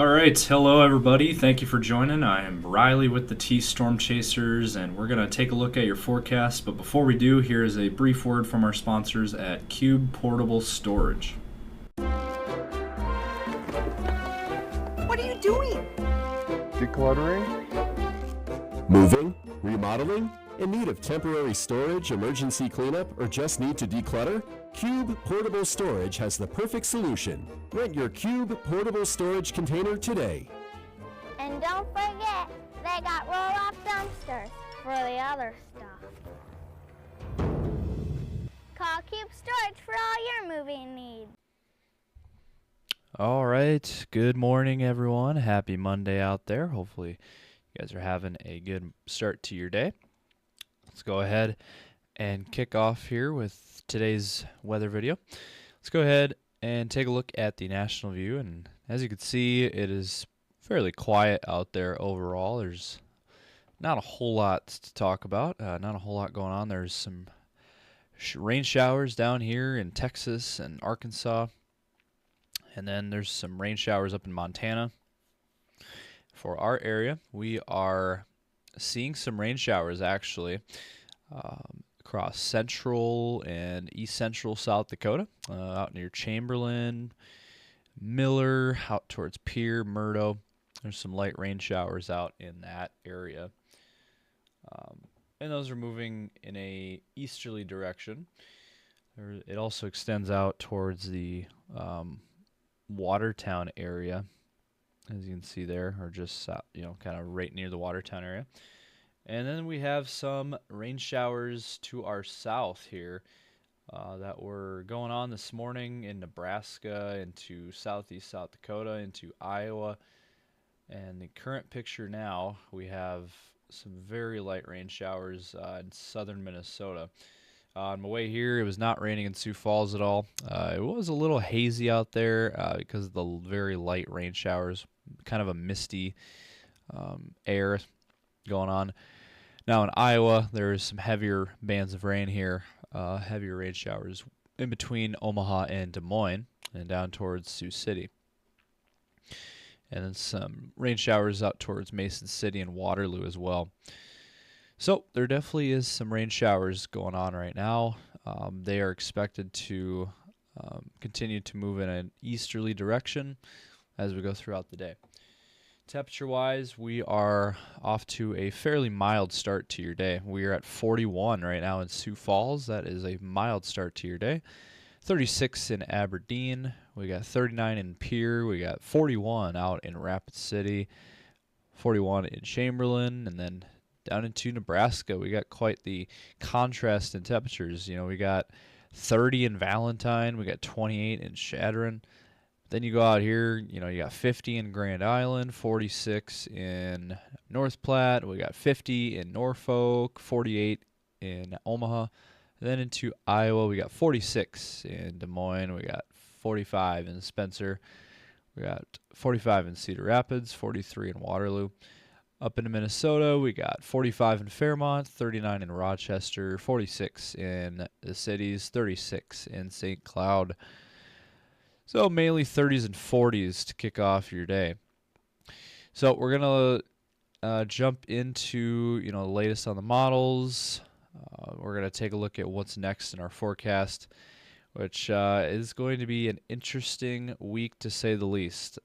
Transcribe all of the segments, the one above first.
All right, hello everybody. Thank you for joining. I am Riley with the T Storm Chasers, and we're going to take a look at your forecast. But before we do, here is a brief word from our sponsors at Cube Portable Storage. What are you doing? Decluttering? Moving? Remodeling? In need of temporary storage, emergency cleanup, or just need to declutter? Cube Portable Storage has the perfect solution. Rent your Cube Portable Storage container today. And don't forget, they got roll-off dumpsters for the other stuff. Call Cube Storage for all your moving needs. All right. Good morning, everyone. Happy Monday out there. Hopefully you guys are having a good start to your day. Let's go ahead and kick off here with today's weather video. Let's go ahead and take a look at the national view. And as you can see, it is fairly quiet out there overall. There's not a whole lot to talk about, not a whole lot going on. There's some rain showers down here in Texas and Arkansas. And then there's some rain showers up in Montana. For our area, we are seeing some rain showers actually across central and east central South Dakota, out near Chamberlain, Miller, out towards Pierre, Murdo. There's some light rain showers out in that area. And those are moving in a easterly direction. It also extends out towards the Watertown area, as you can see there, or just kind of right near the Watertown area. And then we have some rain showers to our south here that were going on this morning in Nebraska, into southeast South Dakota, into Iowa. And the current picture now, we have some very light rain showers in southern Minnesota. On my way here, it was not raining in Sioux Falls at all. It was a little hazy out there because of the very light rain showers, kind of a misty air going on. Now in Iowa, there's some heavier bands of rain here, heavier rain showers in between Omaha and Des Moines and down towards Sioux City. And then some rain showers out towards Mason City and Waterloo as well. So there definitely is some rain showers going on right now. They are expected to continue to move in an easterly direction as we go throughout the day. Temperature-wise, we are off to a fairly mild start to your day. We are at 41 right now in Sioux Falls. That is a mild start to your day. 36 in Aberdeen. We got 39 in Pierre. We got 41 out in Rapid City. 41 in Chamberlain, and then down into Nebraska, we got quite the contrast in temperatures. We got 30 in Valentine, we got 28 in Chadron. Then you go out here, you got 50 in Grand Island, 46 in North Platte, we got 50 in Norfolk, 48 in Omaha. Then into Iowa, we got 46 in Des Moines, we got 45 in Spencer, we got 45 in Cedar Rapids, 43 in Waterloo. Up into Minnesota, we got 45 in Fairmont, 39 in Rochester, 46 in the cities, 36 in St. Cloud. So mainly 30s and 40s to kick off your day. So we're going to jump into the latest on the models. We're going to take a look at what's next in our forecast, which is going to be an interesting week to say the least.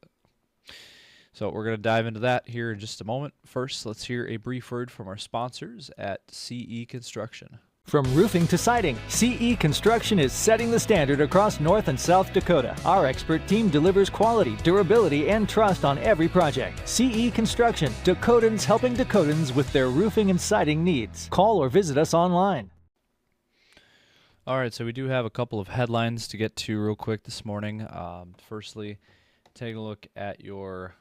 So we're going to dive into that here in just a moment. First, let's hear a brief word from our sponsors at CE Construction. From roofing to siding, CE Construction is setting the standard across North and South Dakota. Our expert team delivers quality, durability, and trust on every project. CE Construction, Dakotans helping Dakotans with their roofing and siding needs. Call or visit us online. All right, so we do have a couple of headlines to get to real quick this morning. Firstly, take a look at your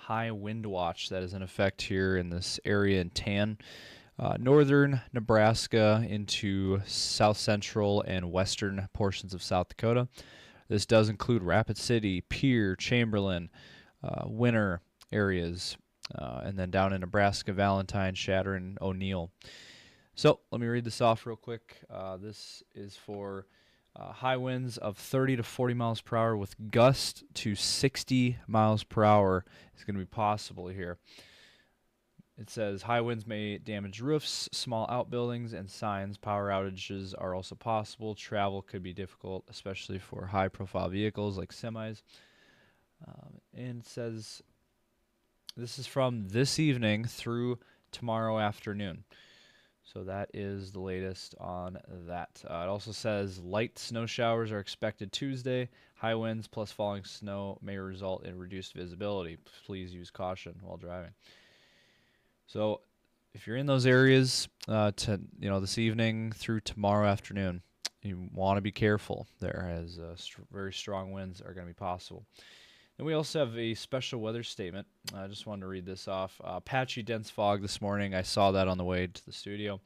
high wind watch that is in effect here in this area in tan. Northern Nebraska into south central and western portions of South Dakota. This does include Rapid City, Pierre, Chamberlain, Winter areas, and then down in Nebraska, Valentine, Chadron, O'Neill. So let me read this off real quick. This is for High winds of 30 to 40 miles per hour with gusts to 60 miles per hour is going to be possible here. It says high winds may damage roofs, small outbuildings, and signs. Power outages are also possible. Travel could be difficult, especially for high-profile vehicles like semis. And it says this is from this evening through tomorrow afternoon. So that is the latest on that. It also says light snow showers are expected Tuesday. High winds plus falling snow may result in reduced visibility. Please use caution while driving. So if you're in those areas this evening through tomorrow afternoon, you want to be careful there, as very strong winds are going to be possible. And we also have a special weather statement. I just wanted to read this off. Patchy dense fog this morning. I saw that on the way to the studio.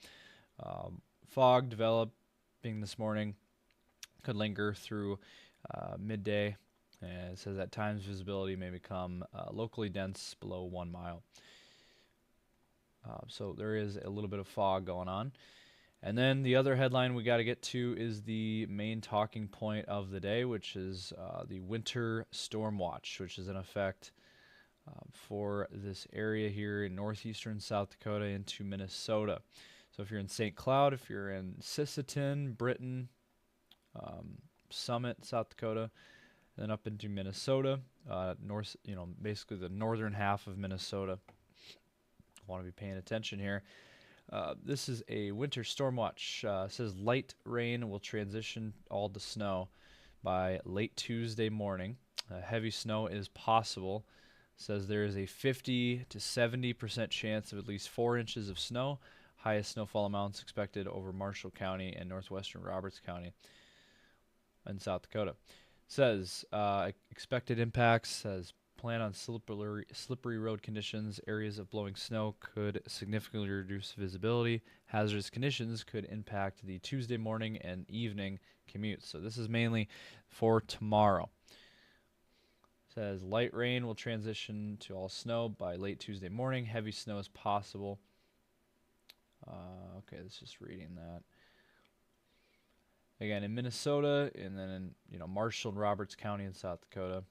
Fog developing this morning, could linger through midday. And it says at times visibility may become locally dense below 1 mile. So there is a little bit of fog going on. And then the other headline we got to get to is the main talking point of the day, which is the winter storm watch, which is in effect for this area here in northeastern South Dakota into Minnesota. So if you're in St. Cloud, if you're in Sisseton, Britton, Summit, South Dakota, then up into Minnesota, basically the northern half of Minnesota, want to be paying attention here. This is a winter storm watch. It says light rain will transition all to snow by late Tuesday morning. Heavy snow is possible. It says there is a 50 to 70% chance of at least 4 inches of snow. Highest snowfall amounts expected over Marshall County and northwestern Roberts County in South Dakota. It says expected impacts. Says plan on slippery road conditions. Areas of blowing snow could significantly reduce visibility. Hazardous conditions could impact the Tuesday morning and evening commutes. So this is mainly for tomorrow. It says light rain will transition to all snow by late Tuesday morning. Heavy snow is possible. Okay, this is just reading that. Again, in Minnesota, and then in Marshall and Roberts County in South Dakota.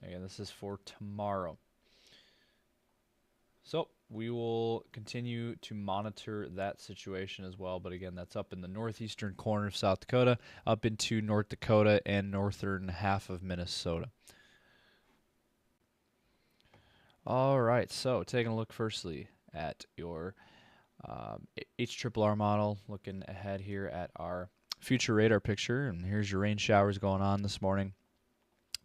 Again, this is for tomorrow. So we will continue to monitor that situation as well. But again, that's up in the northeastern corner of South Dakota, up into North Dakota and northern half of Minnesota. All right, so taking a look firstly at your HRRR model, looking ahead here at our future radar picture. And here's your rain showers going on this morning.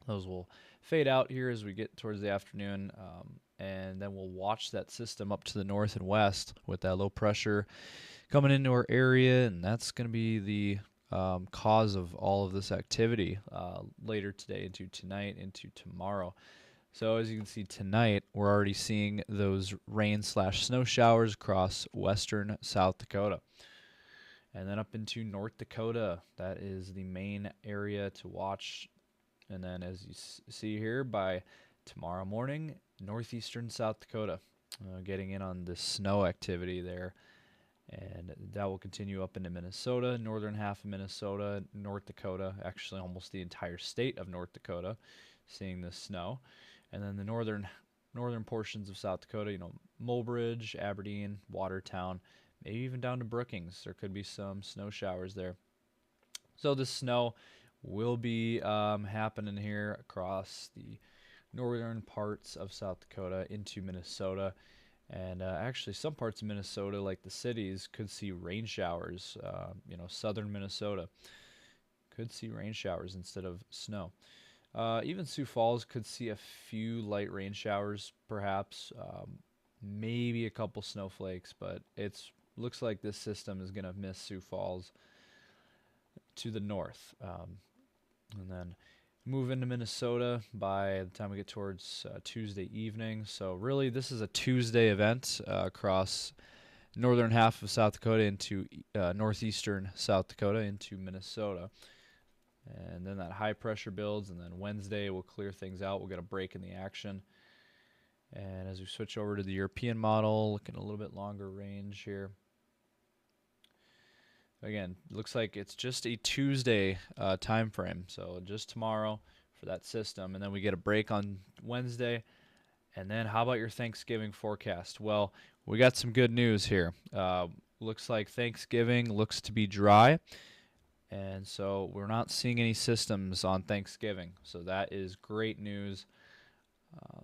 Those will fade out here as we get towards the afternoon, and then we'll watch that system up to the north and west with that low pressure coming into our area, and that's going to be the cause of all of this activity later today into tonight into tomorrow. So as you can see tonight, we're already seeing those rain/snow showers across western South Dakota. And then up into North Dakota, that is the main area to watch. And then as you see here, by tomorrow morning, northeastern South Dakota, getting in on the snow activity there. And that will continue up into Minnesota, northern half of Minnesota, North Dakota, actually almost the entire state of North Dakota, seeing the snow. And then the northern portions of South Dakota, Mulbridge, Aberdeen, Watertown, maybe even down to Brookings. There could be some snow showers there. So the snow will be happening here across the northern parts of South Dakota into Minnesota. And actually some parts of Minnesota, like the cities, could see rain showers. Southern Minnesota could see rain showers instead of snow. Even Sioux Falls could see a few light rain showers, perhaps. Maybe a couple snowflakes, but it looks like this system is going to miss Sioux Falls to the north. And then move into Minnesota by the time we get towards Tuesday evening. So really this is a Tuesday event across northern half of South Dakota into northeastern South Dakota into Minnesota. And then that high pressure builds, and then Wednesday we'll clear things out. We'll get a break in the action. And as we switch over to the European model, looking a little bit longer range here. again, looks like it's just a Tuesday time frame, so just tomorrow for that system, and then we get a break on Wednesday. And then how about your Thanksgiving forecast? Well, we got some good news here. Looks like Thanksgiving looks to be dry, and so we're not seeing any systems on Thanksgiving, so that is great news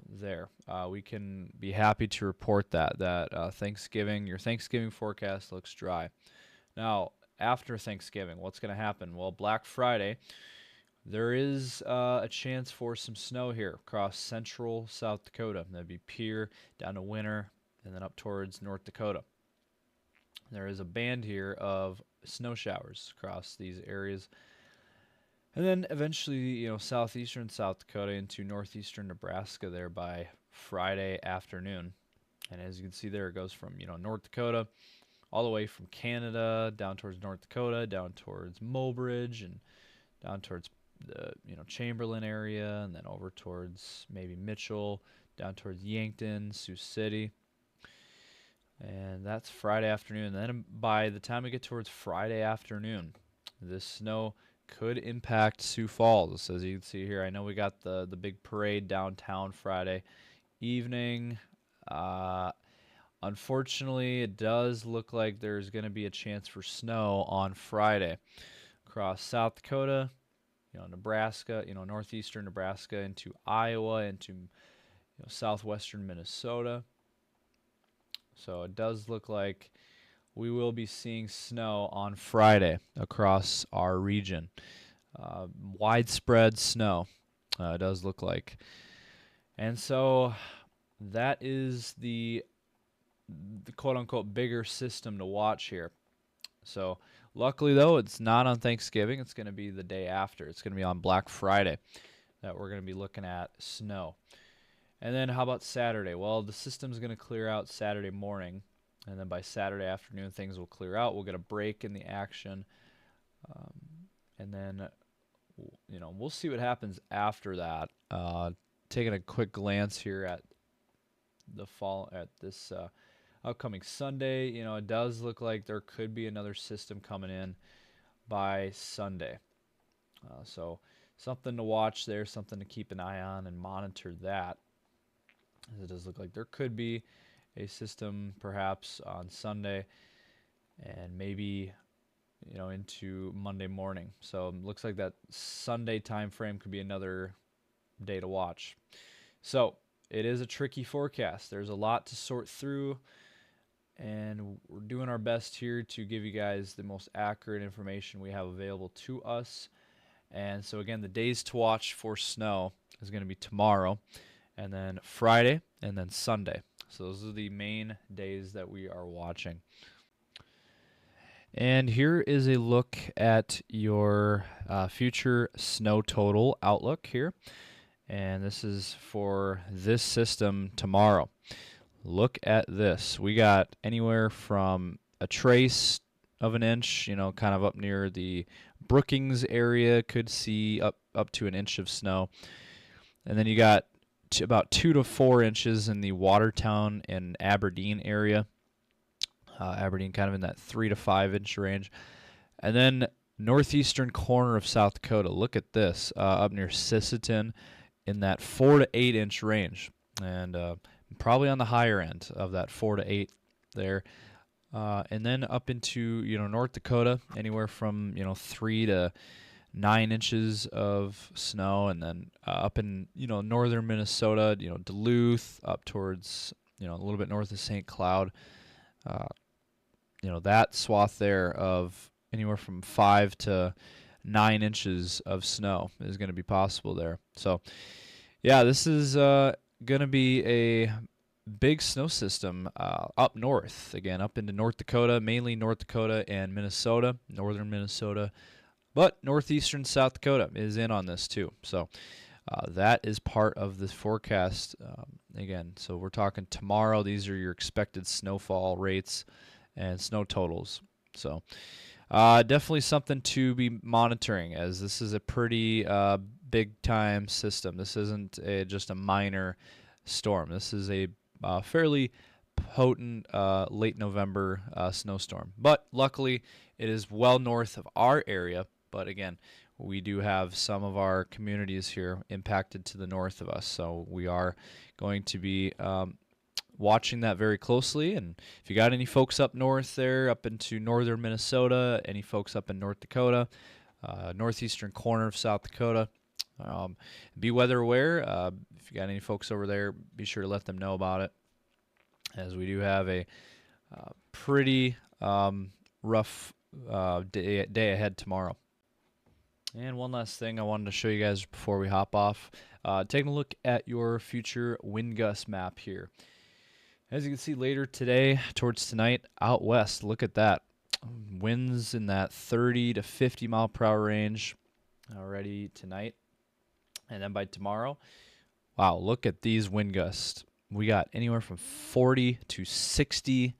there. We can be happy to report that Thanksgiving, your Thanksgiving forecast looks dry. Now, after Thanksgiving, what's going to happen? Well, Black Friday, there is a chance for some snow here across central South Dakota. That'd be Pierre down to Winter and then up towards North Dakota. There is a band here of snow showers across these areas. And then eventually, southeastern South Dakota into northeastern Nebraska there by Friday afternoon. And as you can see there, it goes from, North Dakota all the way from Canada down towards North Dakota, down towards Mobridge, and down towards the Chamberlain area, and then over towards maybe Mitchell, down towards Yankton, Sioux City. And that's Friday afternoon. And then by the time we get towards Friday afternoon, this snow could impact Sioux Falls. As you can see here, I know we got the big parade downtown Friday evening. Unfortunately, it does look like there's going to be a chance for snow on Friday across South Dakota, Nebraska, northeastern Nebraska into Iowa, into southwestern Minnesota. So it does look like we will be seeing snow on Friday across our region. Widespread snow, it does look like. And so that is the quote-unquote bigger system to watch here. So luckily, though, it's not on Thanksgiving. It's going to be the day after. It's going to be on Black Friday that we're going to be looking at snow. And then how about Saturday? Well, the system's going to clear out Saturday morning, and then by Saturday afternoon, things will clear out. We'll get a break in the action, and then we'll see what happens after that. Taking a quick glance here at this upcoming Sunday, it does look like there could be another system coming in by Sunday. So something to watch there, something to keep an eye on and monitor that. It does look like there could be a system perhaps on Sunday and maybe into Monday morning. So it looks like that Sunday time frame could be another day to watch. So it is a tricky forecast. There's a lot to sort through, and we're doing our best here to give you guys the most accurate information we have available to us. And so again, the days to watch for snow is going to be tomorrow, and then Friday, and then Sunday. So those are the main days that we are watching. And here is a look at your future snow total outlook here. And this is for this system tomorrow. Look at this. We got anywhere from a trace of an inch, kind of up near the Brookings area, could see up to an inch of snow. And then you got about 2 to 4 inches in the Watertown and Aberdeen area. Aberdeen kind of in that 3 to 5 inch range. And then northeastern corner of South Dakota. Look at this, up near Sisseton in that 4 to 8 inch range. And probably on the higher end of that 4 to 8 there. And then up into, North Dakota, anywhere from, 3 to 9 inches of snow, and then up in northern Minnesota, Duluth, up towards a little bit north of St. Cloud, that swath there of anywhere from 5 to 9 inches of snow is going to be possible there. So yeah, this is going to be a big snow system up north, again up into North Dakota, mainly North Dakota and Minnesota, northern Minnesota. But northeastern South Dakota is in on this too. So that is part of the forecast. Again, so we're talking tomorrow. These are your expected snowfall rates and snow totals. So definitely something to be monitoring, as this is a pretty big time system. This isn't just a minor storm. This is a fairly potent late November snowstorm. But luckily, it is well north of our area. But again, we do have some of our communities here impacted to the north of us. So we are going to be watching that very closely. And if you got any folks up north there, up into northern Minnesota, any folks up in North Dakota, northeastern corner of South Dakota, be weather aware. If you got any folks over there, be sure to let them know about it, as we do have a pretty rough day ahead tomorrow. And one last thing I wanted to show you guys before we hop off, taking a look at your future wind gust map here. As you can see later today, towards tonight, out west, look at that. Winds in that 30 to 50 mile per hour range already tonight. And then by tomorrow, wow, look at these wind gusts. We got anywhere from 40 to 60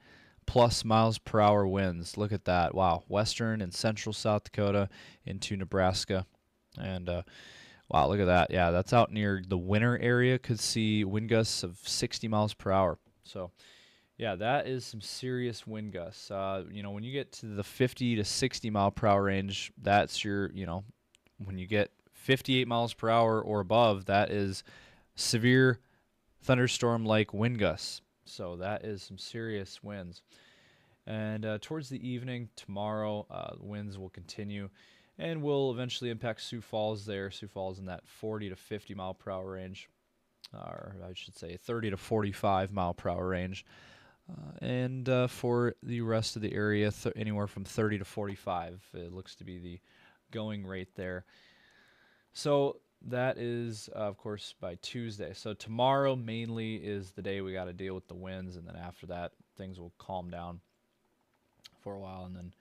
plus miles per hour winds. Look at that. Wow. Western and central South Dakota into Nebraska. And wow, look at that. Yeah, that's out near the winter area. Could see wind gusts of 60 miles per hour. So, yeah, that is some serious wind gusts. You know, when you get to the 50 to 60 mile per hour range, that's your, you know, when you get 58 miles per hour or above, that is severe thunderstorm-like wind gusts. So that is some serious winds. And towards the evening tomorrow, winds will continue and will eventually impact Sioux Falls there. Sioux Falls in that 40 to 50 mile per hour range, or I should say 30 to 45 mile per hour range. And for the rest of the area, anywhere from 30 to 45. It looks to be the going rate there. So that is, of course, by Tuesday. So tomorrow mainly is the day we got to deal with the winds, and then after that, things will calm down for a while. And then,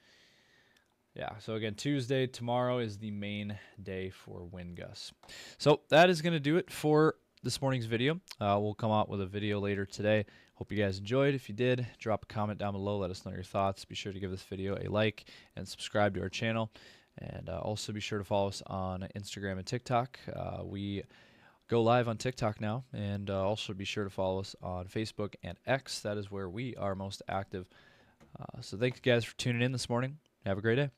yeah, so again, Tuesday, tomorrow is the main day for wind gusts. So that is going to do it for this morning's video. We'll come out with a video later today. Hope you guys enjoyed. If you did, drop a comment down below. Let us know your thoughts. Be sure to give this video a like and subscribe to our channel. And also be sure to follow us on Instagram and TikTok. We go live on TikTok now. And also be sure to follow us on Facebook and X. That is where we are most active. So thanks, guys, for tuning in this morning. Have a great day.